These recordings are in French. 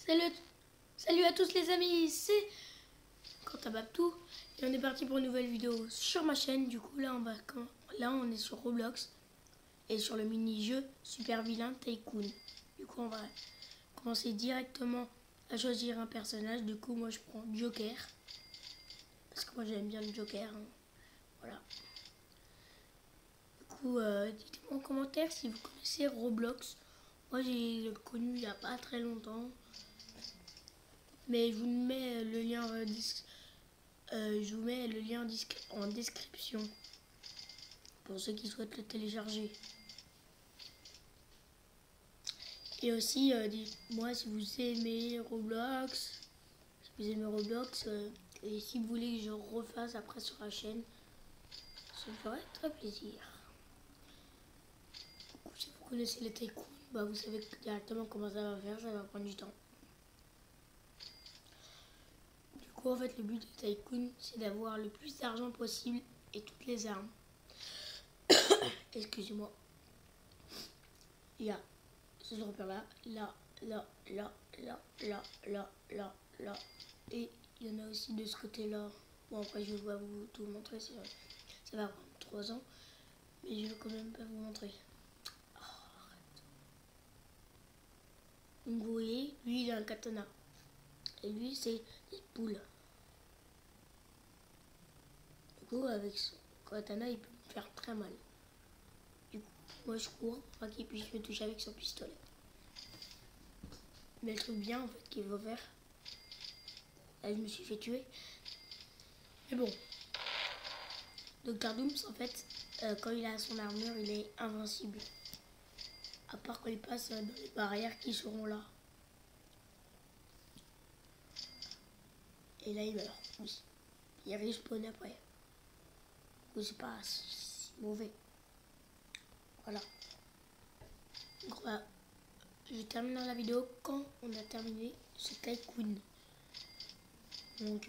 Salut, salut à tous les amis, c'est Quentin Babtou et on est parti pour une nouvelle vidéo sur ma chaîne. Du coup là on est sur Roblox et sur le mini-jeu Super Vilain Tycoon. Du coup on va commencer directement à choisir un personnage. Du coup moi je prends Joker parce que moi j'aime bien le Joker, hein. Voilà. Du coup dites-moi en commentaire si vous connaissez Roblox. Moi j'ai connu il n'y a pas très longtemps. Mais je vous mets le lien en description pour ceux qui souhaitent le télécharger. Et aussi, dites-moi si vous aimez Roblox, et si vous voulez que je refasse après sur la chaîne, ça me ferait très plaisir. Du coup, si vous connaissez les tycoons, bah vous savez directement comment ça va faire, ça va prendre du temps. Du coup, en fait, le but de Tycoon, c'est d'avoir le plus d'argent possible et toutes les armes. Excusez-moi. Il y a ce repère là, là, là, là, là, là, là, là, là. Et il y en a aussi de ce côté-là. Bon, après, je vais pas vous tout montrer, ça va prendre 3 ans. Mais je vais quand même pas vous montrer. Oh, arrête. Donc, vous voyez, lui, il a un katana. Et lui, c'est des poules. Du coup, avec son katana, il peut me faire très mal. Du coup, moi, je cours pour pas qu'il puisse me toucher avec son pistolet. Mais le truc bien, en fait, qu'il va faire, là, je me suis fait tuer. Mais bon, Dr Dooms, en fait, quand il a son armure, il est invincible. À part quand il passe dans les barrières qui seront là. Et là, il meurt. Oui. Il respawn après. Ou c'est pas si mauvais. Voilà. Donc, voilà. Je termine la vidéo quand on a terminé ce Tycoon. Donc,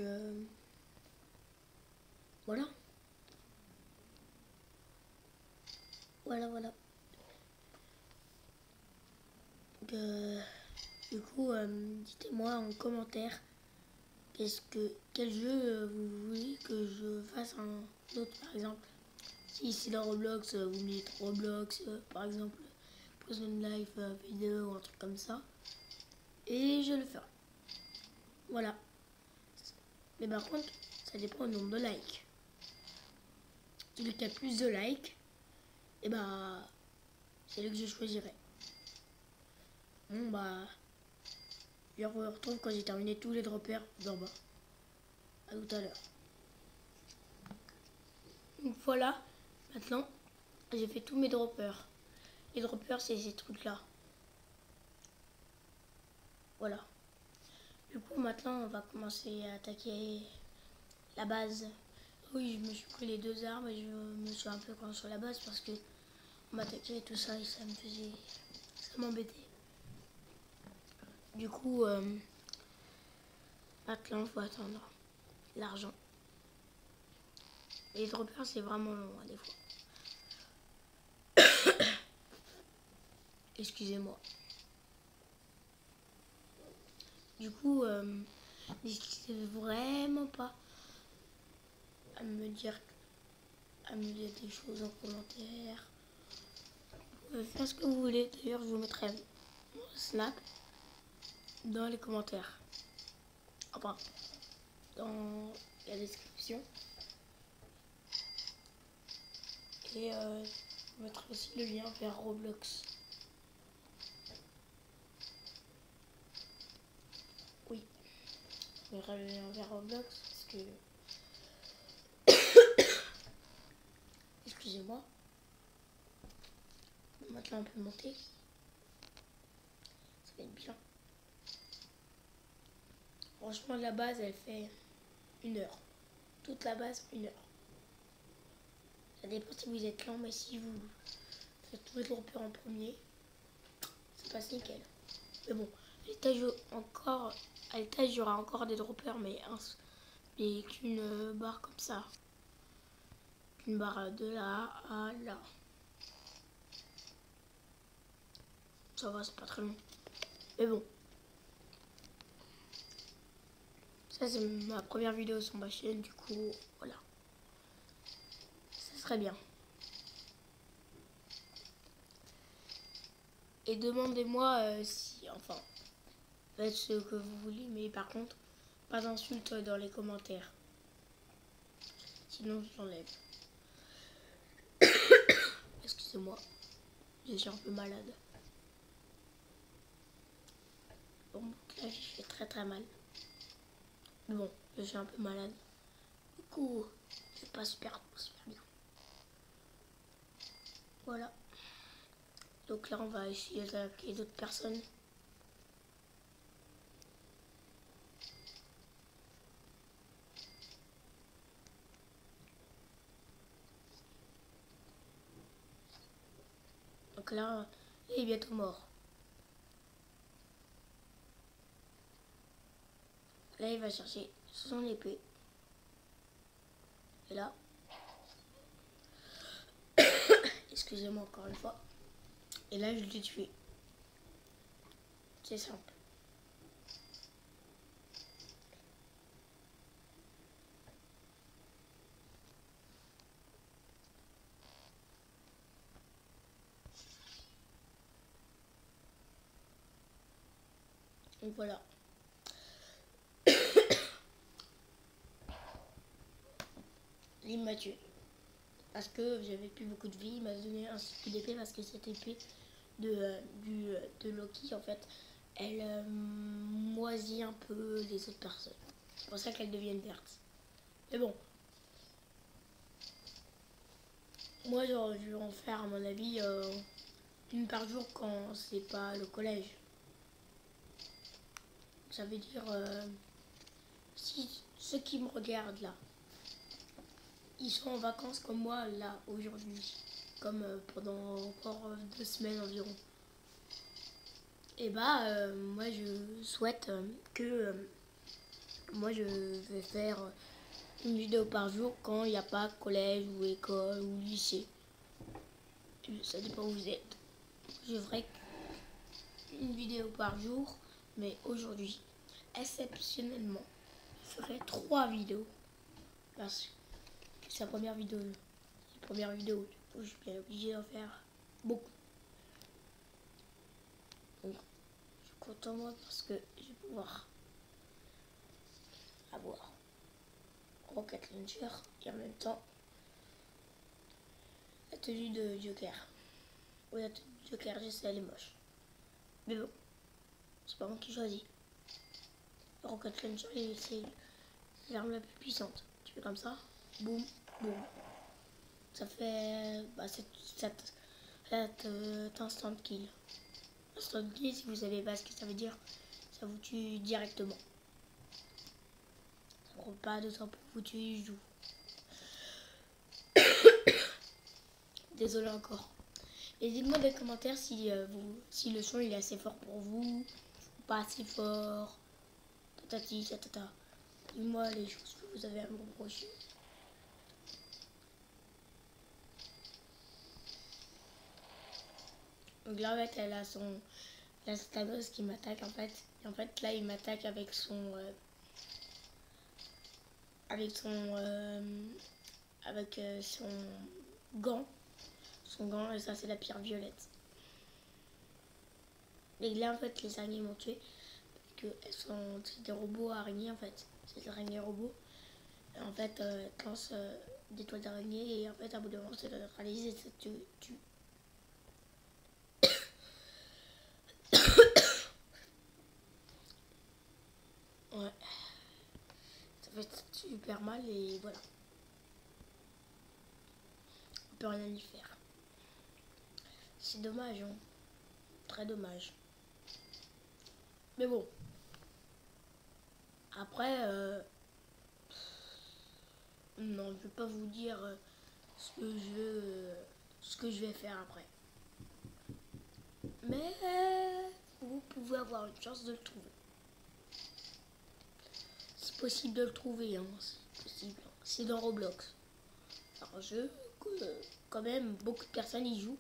voilà. Voilà. Donc, du coup, dites-moi en commentaire quel jeu vous voulez que je fasse un autre, par exemple. Si c'est dans Roblox, vous mettez Roblox, par exemple, Prison Life vidéo ou un truc comme ça. Et je le ferai. Voilà. Mais par contre, ça dépend du nombre de likes. Celui qui a plus de likes, et bah, c'est lui que je choisirai. Bon bah, je vous retrouve quand j'ai terminé tous les droppers d'en bas. À tout à l'heure. Donc voilà, maintenant, j'ai fait tous mes droppers. Les droppers, c'est ces trucs-là. Voilà. Du coup, maintenant, on va commencer à attaquer la base. Oui, je me suis pris les 2 armes et je me suis un peu coincé sur la base parce que on m'attaquait et tout ça et ça m'embêtait. Du coup, maintenant, il faut attendre l'argent. Les droppers, c'est vraiment long, hein, des fois. Excusez-moi. Du coup, n'hésitez vraiment pas à me dire des choses en commentaire. Vous pouvez faire ce que vous voulez. D'ailleurs, je vous mettrai mon Snap dans les commentaires. Enfin, dans la description. Et je mettrai aussi le lien vers Roblox. Oui, je mettrai le lien vers Roblox parce que... Excusez-moi. Maintenant, on peut monter. Ça va être bien. Franchement, la base, elle fait 1 heure. Toute la base, 1 heure. Ça dépend si vous êtes lent, mais si vous faites tous les droppers en premier, ça passe nickel. Mais bon, à l'étage, il y aura encore des droppers, mais qu'une barre comme ça. Une barre de là à là. Ça va, c'est pas très long. Mais bon. Ça, c'est ma première vidéo sur ma chaîne, du coup, voilà. Ça serait bien. Et demandez-moi si, enfin, faites ce que vous voulez, mais par contre, pas d'insultes dans les commentaires. Sinon, je l'enlève. Excusez-moi, je suis un peu malade. Bon, là, j'ai fait très mal. Mais bon, je suis un peu malade. Du coup, c'est pas super bien. Voilà. Donc là, on va essayer d'appeler d'autres personnes. Donc là, il est bientôt mort. Là, il va chercher son épée. Et là, excusez-moi encore une fois. Et là, je l'ai tué. C'est simple. Donc voilà. Il m'a tué. Parce que j'avais plus beaucoup de vie. Il m'a donné un coup d'épée parce que cette épée de Loki, en fait, elle moisit un peu les autres personnes. C'est pour ça qu'elles deviennent vertes. Mais bon. Moi, j'aurais dû en faire, à mon avis, une par jour quand c'est pas le collège. Ça veut dire, si ceux qui me regardent là, ils sont en vacances comme moi là aujourd'hui, comme pendant encore 2 semaines environ. Et bah moi je souhaite que moi je vais faire une vidéo par jour quand il n'y a pas collège ou école ou lycée. Ça dépend où vous êtes. Je ferai une vidéo par jour, mais aujourd'hui, exceptionnellement, je ferai 3 vidéos parce que c'est la première vidéo. La première vidéo, du coup, je suis bien obligée d'en faire beaucoup. Donc, je suis content moi parce que je vais pouvoir avoir Rocket Launcher et en même temps la tenue de Joker. Oui, la tenue de Joker, je sais, elle est moche. Mais bon, c'est pas moi qui choisis. Rocket Launcher, c'est l'arme la plus puissante. Tu fais comme ça, boum, boum. Ça fait. Bah, ça t'instant kill. Instant kill, si vous savez pas ce que ça veut dire, ça vous tue directement. Ça prend pas de temps pour vous tuer du tout. Désolé encore. Et dites-moi dans les commentaires si le son il est assez fort pour vous, ou pas assez fort, tatati, tatata. Dites-moi les choses que vous avez à me reprocher. Donc là, en fait, elle a son. La Thanos qui m'attaque en fait. Et en fait, là, il m'attaque avec son. Son gant. Son gant, et ça, c'est la pierre violette. Et là, en fait, les araignées m'ont tué. C'est des robots araignées, en fait. C'est des araignées robots. Et en fait, elles lancent des toiles d'araignée. Et en fait, à bout de moment, c'est neutralisé et ça tue. Ouais. Ça fait super mal et voilà. On peut rien y faire. C'est dommage, hein. Très dommage. Mais bon. Après, non, je vais pas vous dire ce que je vais faire après. Mais vous pouvez avoir une chance de le trouver. C'est possible de le trouver, hein. C'est possible. C'est dans Roblox. Un jeu que quand même beaucoup de personnes y jouent.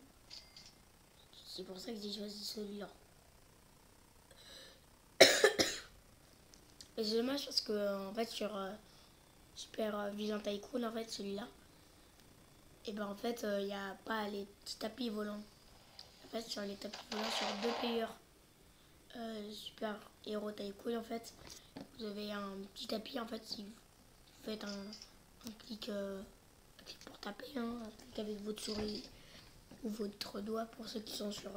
C'est pour ça que j'ai choisi celui-là. Mais c'est dommage parce que en fait sur Super Vision Tycoon, en fait celui-là, et ben en fait il n'y a pas les petits tapis volants. En fait sur les tapis volants sur 2 players Super Hero Tycoon, en fait vous avez un petit tapis. En fait si vous faites un clic, pour taper, hein, un clic avec votre souris ou votre doigt pour ceux qui sont sur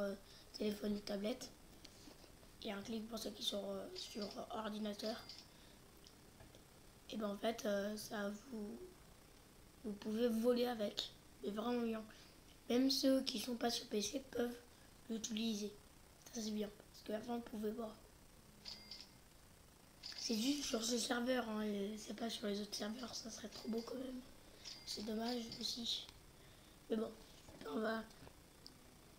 téléphone ou tablette, et un clic pour ceux qui sont sur ordinateur. Et ben en fait ça vous pouvez voler avec, mais vraiment bien. Même ceux qui sont pas sur PC peuvent l'utiliser. Ça c'est bien, parce qu'avant on pouvait pas. C'est juste sur ce serveur, hein, et c'est pas sur les autres serveurs, ça serait trop beau quand même. C'est dommage aussi. Mais bon, on va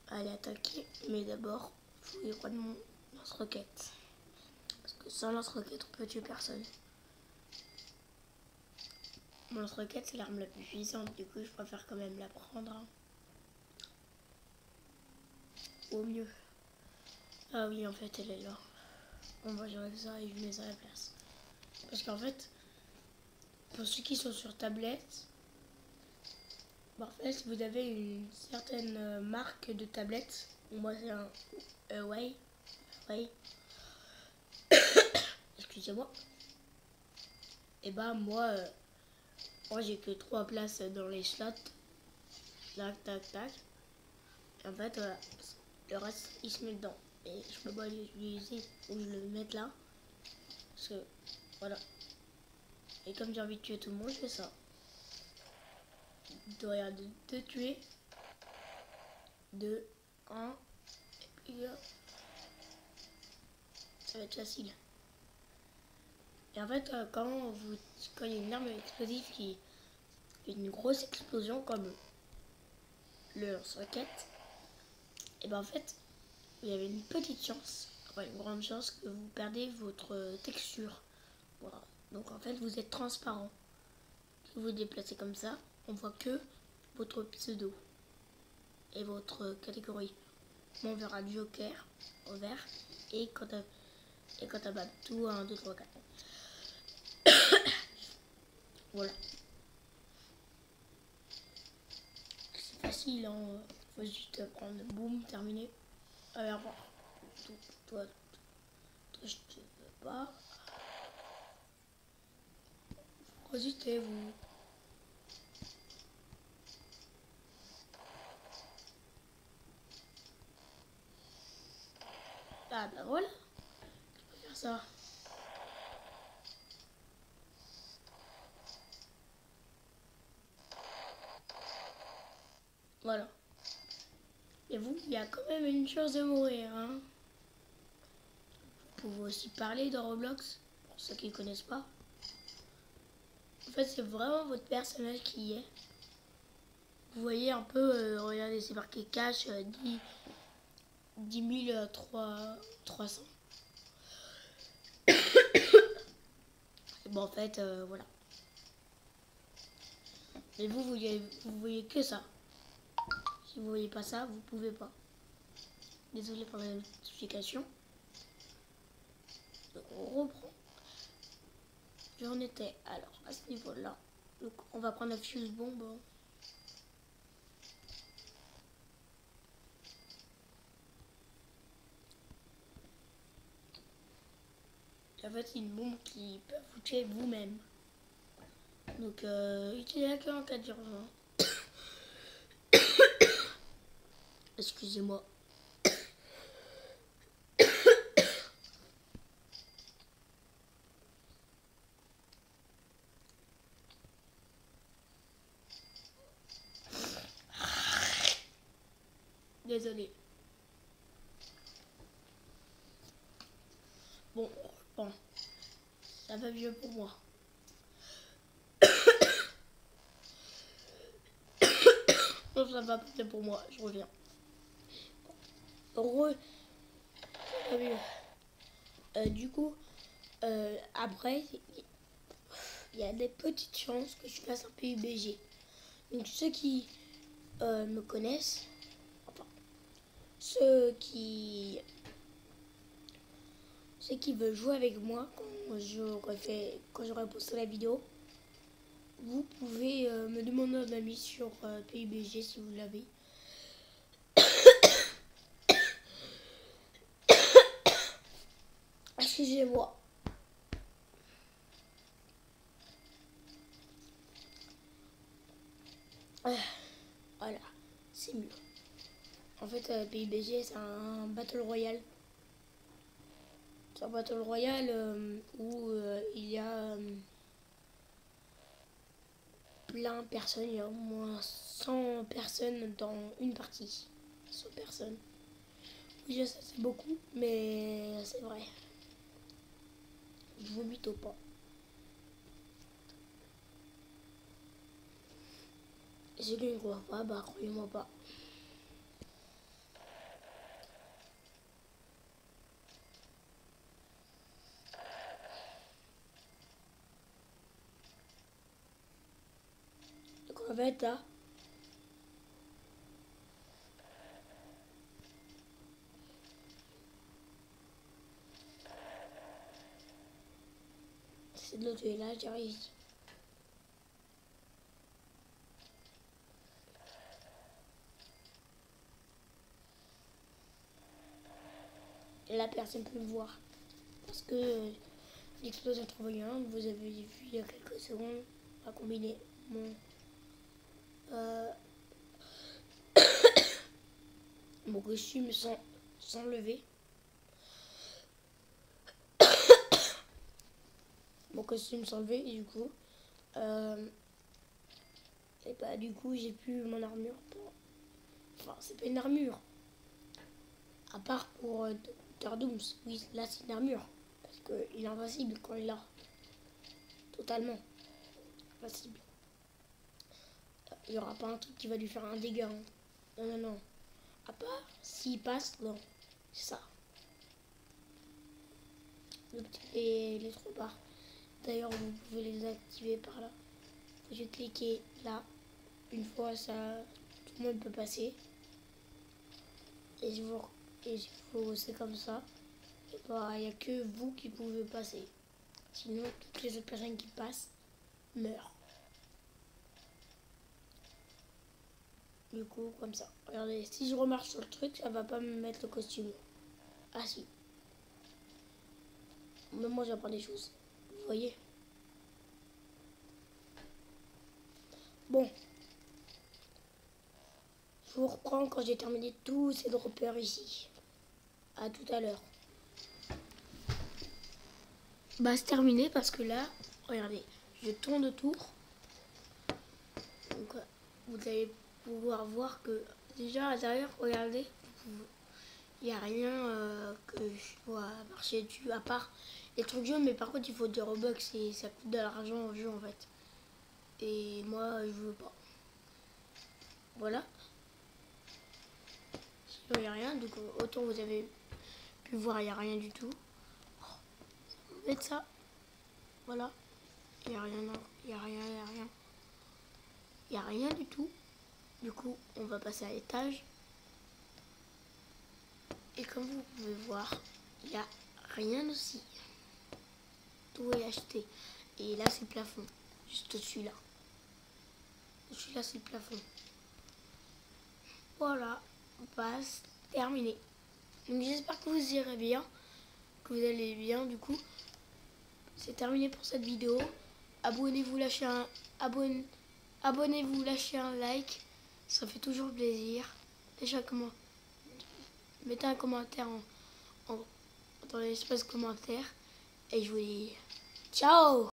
aller attaquer, mais d'abord, il faut y prendre mon lance-roquette. Parce que sans lance-roquette, on peut tuer personne. Mon lance-roquette, c'est l'arme la plus puissante, du coup, je préfère quand même la prendre. Hein. Au mieux. Ah oui, en fait, elle est là. On va gérer ça et je mets ça à la place. Parce qu'en fait, pour ceux qui sont sur tablette, en fait, si vous avez une certaine marque de tablette, moi c'est un Huawei, excusez-moi, et bah moi j'ai que 3 places dans les slots, tac tac tac, et en fait le reste il se met dedans, et je peux pas l'utiliser, ou je le mets là, parce que voilà, et comme j'ai envie de tuer tout le monde, je fais ça. Il doit y avoir deux tuer, 2, 1, et puis là, ça va être facile. Et en fait, quand il y a une arme explosive qui fait une grosse explosion comme le lance-roquette, et ben en fait, il y avait une petite chance, enfin une grande chance que vous perdez votre texture. Voilà. Donc en fait, vous êtes transparent. Si vous vous déplacez comme ça, on voit que votre pseudo et votre catégorie. Moi, on verra Joker au vert et quand t'as pas tout 1, 2, 3, 4. Voilà. C'est facile, hein. Faut juste prendre boum, terminé. Allez, au revoir. Toi, je te veux pas. Résistez, vous. Ah bah voilà. Je peux faire ça. Voilà. Et vous, il y a quand même une chance de mourir, hein. Vous pouvez aussi parler dans Roblox, pour ceux qui ne connaissent pas. En fait, c'est vraiment votre personnage qui y est. Vous voyez un peu, regardez, c'est marqué cash 10 300. Et bon, en fait, voilà. Mais vous voyez que ça. Si vous voyez pas ça, vous pouvez pas. Désolé pour la notification. Donc on reprend. J'en étais alors à ce niveau-là. Donc on va prendre la fuse bombe. En fait, c'est une bombe qui peut vous tuer vous-même. Donc utilisez-la que en cas d'urgence. Excusez-moi. Désolé. Bon, ça va mieux pour moi. Non, ça va pas pour moi, je reviens. Heureux, ça va mieux. Du coup, après, il y a des petites chances que je fasse un PUBG. Donc ceux qui me connaissent, enfin, ceux qui ceux qui veulent jouer avec moi quand j'aurai posté la vidéo, vous pouvez me demander un ami sur PUBG si vous l'avez. Excusez-moi. Voilà, c'est mieux. En fait, PUBG, c'est un Battle Royale. C'est un Battle Royale où il y a plein de personnes. Il y a au moins 100 personnes dans une partie. 100 personnes. Oui, ça c'est beaucoup, mais c'est vrai. Je vous mytho pas. Et ceux qui ne croient pas, bah croyez-moi pas. Donc en fait là, c'est de l'autre là, j'arrive ici. Et là personne peut me voir. Parce que l'explosion 81, vous avez vu il y a quelques secondes, à combiner mon costume sans lever. Mon costume sans lever et du coup et bah du coup j'ai plus mon armure pour... Enfin c'est pas une armure. À part pour Dr. Dooms. Oui là c'est une armure. Parce qu'il est invincible quand il l'a. Totalement invincible. Il n'y aura pas un truc qui va lui faire un dégât. Hein. Non, non, non. À part s'il passe, non. C'est ça. Les 3 barres. D'ailleurs, vous pouvez les activer par là. Je vais cliquer là. Une fois, ça, tout le monde peut passer. Et c'est comme ça. Et bah, il n'y a que vous qui pouvez passer. Sinon, toutes les autres personnes qui passent meurent. Du coup, comme ça. Regardez, si je remarche sur le truc, ça va pas me mettre le costume. Ah si. Même moi, j'apprends des choses. Vous voyez? Bon. Je vous reprends quand j'ai terminé tous ces droppers ici. À tout à l'heure. Bah, c'est terminé parce que là, regardez, je tourne autour. Donc, vous allez pouvoir voir que déjà à l'intérieur, regardez, il n'y a rien que je dois marcher dessus à part les trucs jaunes, mais par contre, il faut des Robux et ça coûte de l'argent au jeu en fait. Et moi, je veux pas. Voilà. Sinon, il n'y a rien. Donc, autant vous avez pu voir, il n'y a rien du tout. Faites ça. Voilà. Il n'y a rien, non. Il n'y a rien, il n'y a rien. Il n'y a rien du tout. Du coup, on va passer à l'étage. Et comme vous pouvez voir, il n'y a rien aussi. Tout est acheté. Et là, c'est le plafond. Juste celui-là. Celui-là, c'est le plafond. Voilà. On passe. Terminé. Donc, j'espère que vous irez bien. Que vous allez bien, du coup. C'est terminé pour cette vidéo. Abonnez-vous, lâchez abonnez-vous, lâchez un like. Ça fait toujours plaisir. Mettez un commentaire dans l'espace commentaire. Et je vous dis ciao!